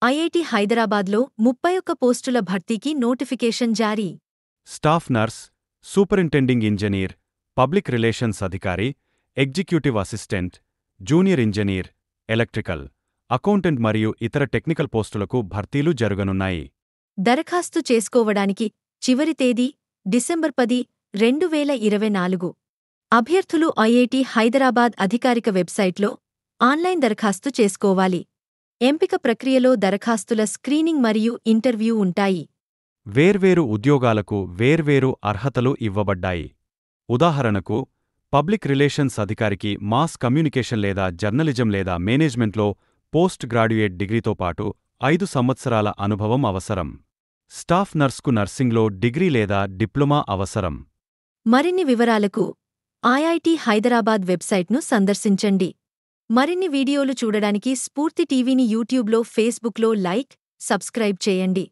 IIT హైదరాబాద్లో 31 పోస్టుల భర్తీకి నోటిఫికేషన్ జారీ. Staff nurse, superintending engineer, public relations అధికారి, executive assistant, junior engineer, electrical, accountant మరియు ఇతర టెక్నికల్ పోస్టులకు భర్తీలు జరగనున్నాయి. దరఖాస్తు చేసుకోవడానికి చివరి తేదీ డిసెంబర్ 10, 2024. అభ్యర్థులు ఐఐటి హైదరాబాద్ అధికారిక వెబ్సైట్లో ఆన్లైన్ దరఖాస్తు చేసుకోవాలి. ఎంపిక ప్రక్రియలో దరఖాస్తుల స్క్రీనింగ్ మరియు ఇంటర్వ్యూ ఉంటాయి. వేర్వేరు ఉద్యోగాలకు వేర్వేరు అర్హతలు ఇవ్వబడ్డాయి. ఉదాహరణకు, పబ్లిక్ రిలేషన్స్ అధికారికి మాస్ కమ్యూనికేషన్ లేదా జర్నలిజం లేదా మేనేజ్మెంట్లో పోస్ట్ గ్రాడ్యుయేట్ డిగ్రీతో పాటు 5 సంవత్సరాల అనుభవం అవసరం. స్టాఫ్ నర్స్కు నర్సింగ్లో డిగ్రీ లేదా డిప్లొమా అవసరం. మరిన్ని వివరాలకు ఐఐటి హైదరాబాద్ వెబ్సైట్ను సందర్శించండి. మరిన్ని వీడియోలు చూడడానికి స్ఫూర్తి టీవీని యూట్యూబ్లో, ఫేస్బుక్లో లైక్, సబ్స్క్రైబ్ చేయండి.